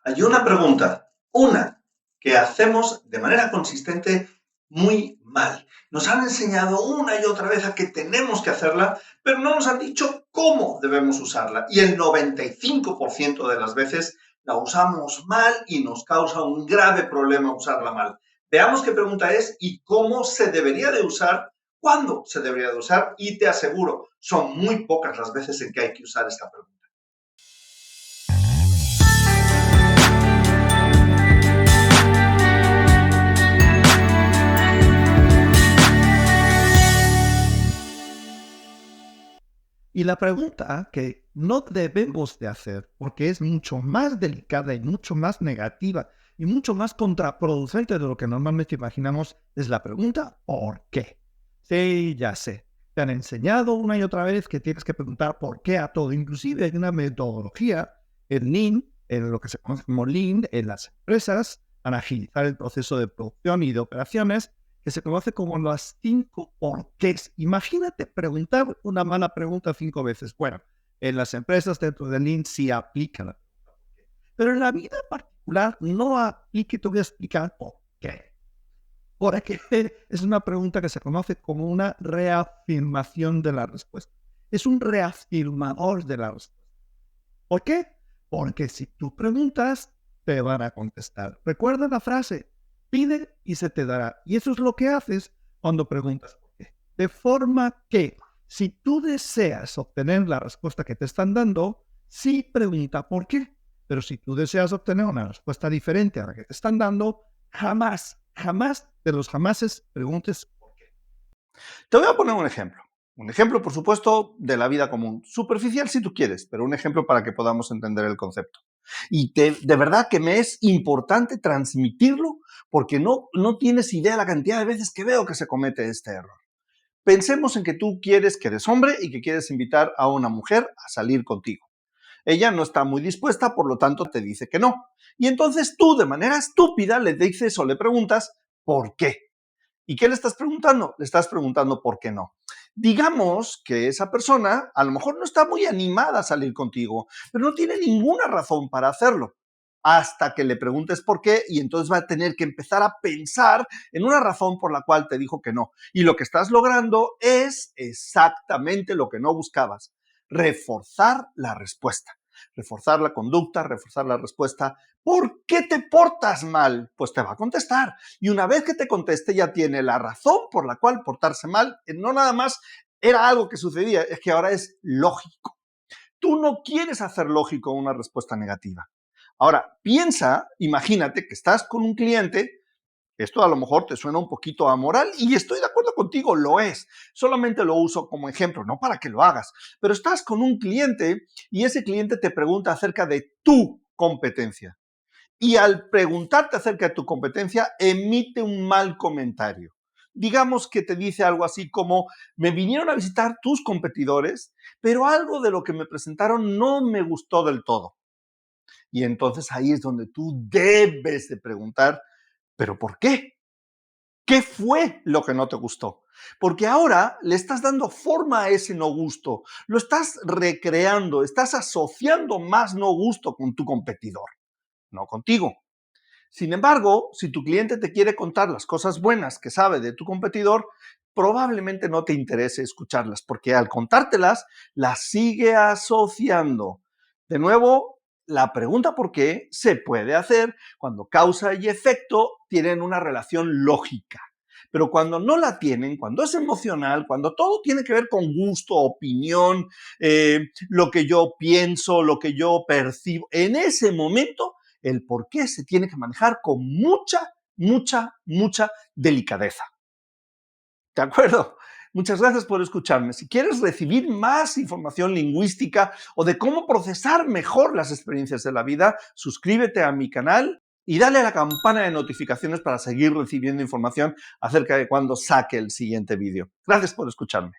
Hay una que hacemos de manera consistente muy mal. Nos han enseñado una y otra vez a que tenemos que hacerla, pero no nos han dicho cómo debemos usarla. Y el 95% de las veces la usamos mal y nos causa un grave problema usarla mal. Veamos qué pregunta es y cómo se debería de usar, cuándo se debería de usar, y te aseguro, son muy pocas las veces en que hay que usar esta pregunta. Y la pregunta que no debemos de hacer, porque es mucho más delicada y mucho más negativa y mucho más contraproducente de lo que normalmente imaginamos, es la pregunta ¿por qué? Sí, ya sé. Te han enseñado una y otra vez que tienes que preguntar por qué a todo. Inclusive hay una metodología en Lean, en lo que se conoce como Lean, en las empresas, para agilizar el proceso de producción y de operaciones, que se conoce como las 5 porqués. Imagínate preguntar una mala pregunta 5 veces. Bueno, en las empresas dentro de Lean sí aplican la pregunta por qué. Pero en la vida particular no aplica, te voy a explicar por qué. Porque es una pregunta que se conoce como una reafirmación de la respuesta. Es un reafirmador de la respuesta. ¿Por qué? Porque si tú preguntas, te van a contestar. Recuerda la frase, pide y se te dará. Y eso es lo que haces cuando preguntas por qué. De forma que si tú deseas obtener la respuesta que te están dando, sí pregunta por qué. Pero si tú deseas obtener una respuesta diferente a la que te están dando, jamás de los jamases preguntes por qué. Te voy a poner un ejemplo. Un ejemplo, por supuesto, de la vida común. Superficial si tú quieres, pero un ejemplo para que podamos entender el concepto. Y de verdad que me es importante transmitirlo porque no tienes idea la cantidad de veces que veo que se comete este error. Pensemos en que tú que eres hombre y que quieres invitar a una mujer a salir contigo. Ella no está muy dispuesta, por lo tanto te dice que no. Y entonces tú, de manera estúpida, le dices o le preguntas ¿por qué? ¿Y qué le estás preguntando? Le estás preguntando por qué no. Digamos que esa persona a lo mejor no está muy animada a salir contigo, pero no tiene ninguna razón para hacerlo. Hasta que le preguntes por qué y entonces va a tener que empezar a pensar en una razón por la cual te dijo que no. Y lo que estás logrando es exactamente lo que no buscabas, reforzar la respuesta, reforzar la conducta, reforzar la respuesta. ¿Por qué te portas mal? Pues te va a contestar. Y una vez que te conteste ya tiene la razón por la cual portarse mal. No nada más era algo que sucedía, es que ahora es lógico. Tú no quieres hacer lógico una respuesta negativa. Ahora, piensa, imagínate que estás con un cliente, esto a lo mejor te suena un poquito amoral y estoy de acuerdo contigo, lo es. Solamente lo uso como ejemplo, no para que lo hagas. Pero estás con un cliente y ese cliente te pregunta acerca de tu competencia. Y al preguntarte acerca de tu competencia, emite un mal comentario. Digamos que te dice algo así como, me vinieron a visitar tus competidores, pero algo de lo que me presentaron no me gustó del todo. Y entonces ahí es donde tú debes de preguntar, ¿pero por qué? ¿Qué fue lo que no te gustó? Porque ahora le estás dando forma a ese no gusto, lo estás recreando, estás asociando más no gusto con tu competidor, no contigo. Sin embargo, si tu cliente te quiere contar las cosas buenas que sabe de tu competidor, probablemente no te interese escucharlas, porque al contártelas, las sigue asociando. De nuevo, la pregunta por qué se puede hacer cuando causa y efecto tienen una relación lógica. Pero cuando no la tienen, cuando es emocional, cuando todo tiene que ver con gusto, opinión, lo que yo pienso, lo que yo percibo, en ese momento el por qué se tiene que manejar con mucha delicadeza. ¿De acuerdo? Muchas gracias por escucharme. Si quieres recibir más información lingüística o de cómo procesar mejor las experiencias de la vida, suscríbete a mi canal y dale a la campana de notificaciones para seguir recibiendo información acerca de cuando saque el siguiente vídeo. Gracias por escucharme.